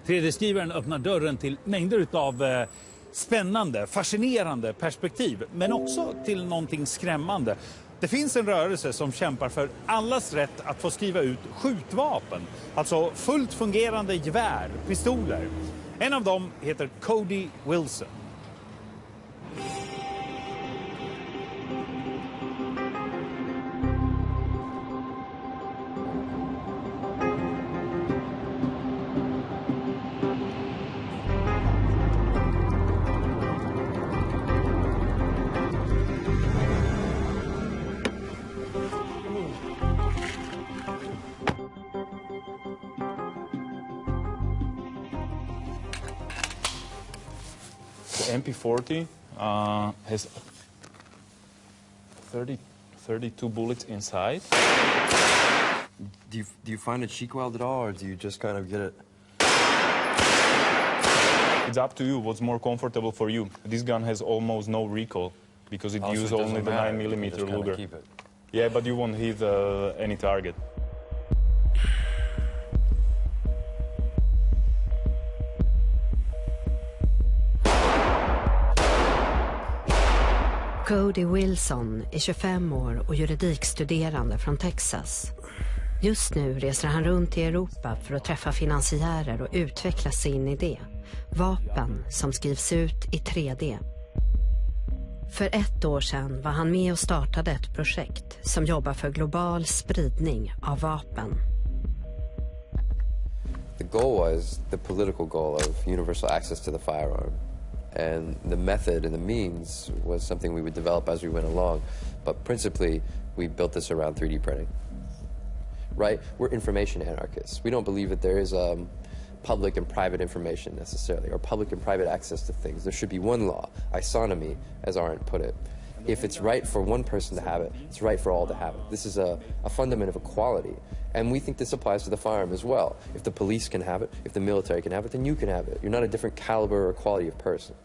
3D-skrivaren öppnar dörren till mängder av spännande, fascinerande perspektiv, men också till någonting skrämmande. Det finns en rörelse som kämpar för allas rätt att få skriva ut skjutvapen, alltså fullt fungerande gevär, pistoler. En av dem heter Cody Wilson. The MP40 has 32 bullets inside. Do you find it cheek weld at all, or do you just kind of get it? It's up to you what's more comfortable for you. This gun has almost no recoil because it uses only the 9mm Luger. Keep it. Yeah, but you won't hit any target. Cody Wilson är 25 år och juridikstuderande från Texas. Just nu reser han runt i Europa för att träffa finansiärer och utveckla sin idé. Vapen som skrivs ut i 3D. För 1 år sedan var han med och startade ett projekt som jobbar för global spridning av vapen. The goal was the political goal of universal access to the firearm. And the method and the means was something we would develop as we went along. But principally, we built this around 3D printing. Right? We're information anarchists. We don't believe that there is public and private information necessarily, or public and private access to things. There should be one law, isonomy, as Arendt put it. If it's right for one person to have it, it's right for all to have it. This is a fundament of equality. And we think this applies to the firearm as well. If the police can have it, if the military can have it, then you can have it. You're not a different caliber or quality of person.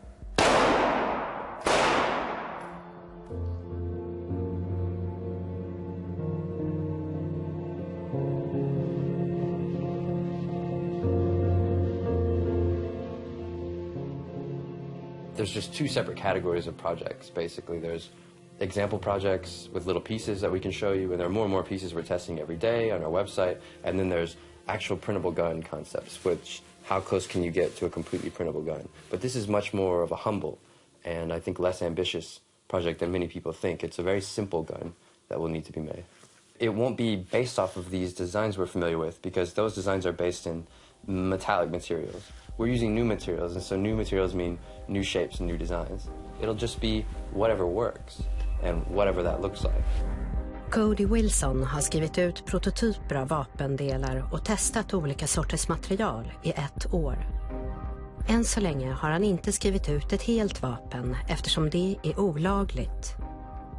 There's just 2 separate categories of projects, basically. There's example projects with little pieces that we can show you, and there are more and more pieces we're testing every day on our website. And then there's actual printable gun concepts, which, how close can you get to a completely printable gun? But this is much more of a humble and I think less ambitious project than many people think. It's a very simple gun that will need to be made. It won't be based off of these designs we're familiar with, because those designs are based in metallic materials. We're using new materials, and so new materials mean new shapes and new designs. It'll just be whatever works, and whatever that looks like. Cody Wilson har skrivit ut prototyper av vapendelar och testat olika sorters material i 1 år. Än så länge har han inte skrivit ut ett helt vapen eftersom det är olagligt.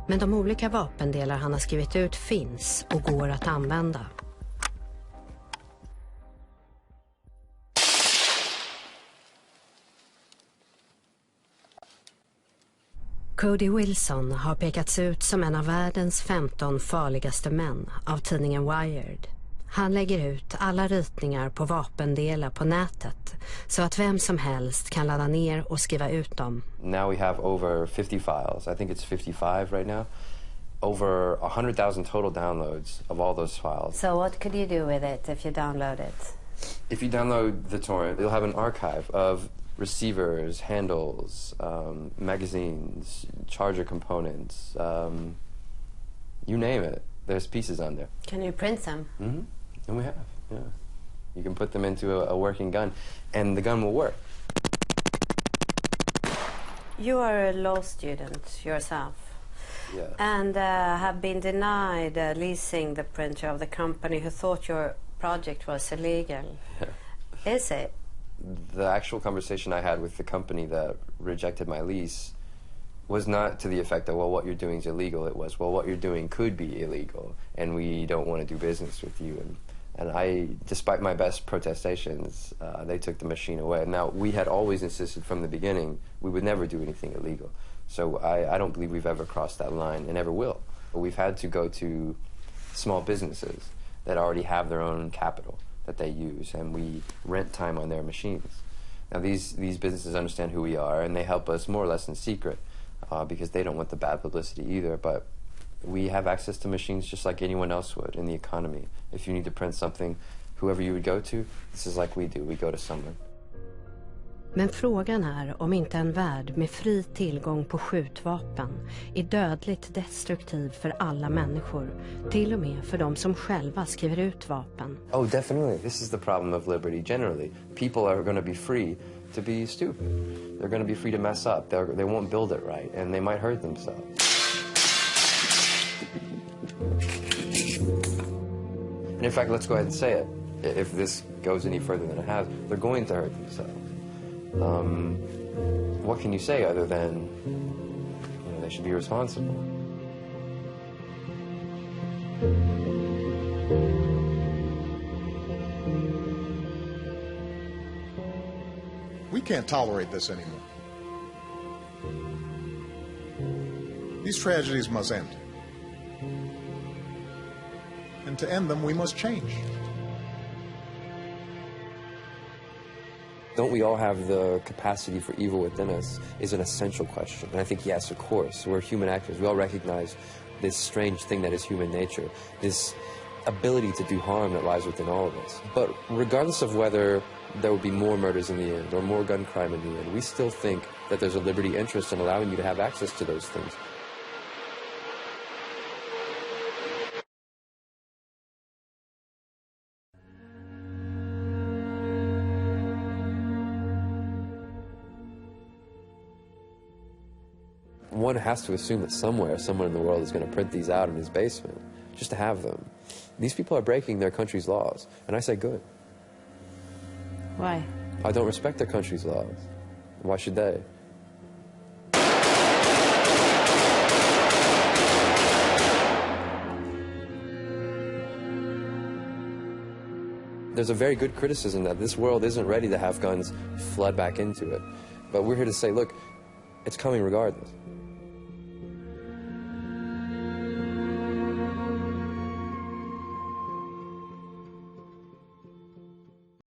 Men de olika vapendelar han har skrivit ut finns och går att använda. Cody Wilson har pekats ut som en av världens 15 farligaste män av tidningen Wired. Han lägger ut alla ritningar på vapendelar på nätet så att vem som helst kan ladda ner och skriva ut dem. Now we have over 50 files. I think it's 55 right now. Over 100,000 total downloads of all those files. So what could you do with it if you download it? If you download the torrent, you'll have an archive of receivers, handles, magazines, charger components, you name it. There's pieces on there. Can you print them? Mm-hmm. And we have, yeah. You can put them into a working gun, and the gun will work. You are a law student yourself. Yeah. And have been denied leasing the printer of the company who thought your project was illegal. Is it? The actual conversation I had with the company that rejected my lease was not to the effect of, well, what you're doing is illegal. It was, well, what you're doing could be illegal, and we don't want to do business with you. And I, despite my best protestations, they took the machine away. Now, we had always insisted from the beginning we would never do anything illegal. So I don't believe we've ever crossed that line and ever will. But we've had to go to small businesses that already have their own capital that they use, and we rent time on their machines. Now these businesses understand who we are, and they help us more or less in secret because they don't want the bad publicity either, but we have access to machines just like anyone else would in the economy. If you need to print something, whoever you would go to, this is like we do. We go to someone. Men frågan är om inte en värld med fri tillgång på skjutvapen är dödligt destruktiv för alla människor, till och med för de som själva skriver ut vapen. Oh, definitely. This is the problem of liberty generally. People are going to be free to be stupid. They're going to be free to mess up. They won't build it right, and they might hurt themselves. And in fact, let's go ahead and say it. If this goes any further than it has, they're going to hurt themselves. What can you say other than, they should be responsible? We can't tolerate this anymore. These tragedies must end. And to end them, we must change. Don't we all have the capacity for evil within us is an essential question. And I think, yes, of course, we're human actors. We all recognize this strange thing that is human nature, this ability to do harm that lies within all of us. But regardless of whether there will be more murders in the end or more gun crime in the end, we still think that there's a liberty interest in allowing you to have access to those things. One has to assume that somewhere, someone in the world is going to print these out in his basement, just to have them. These people are breaking their country's laws, and I say good. Why? I don't respect their country's laws. Why should they? There's a very good criticism that this world isn't ready to have guns flood back into it. But we're here to say, look, it's coming regardless.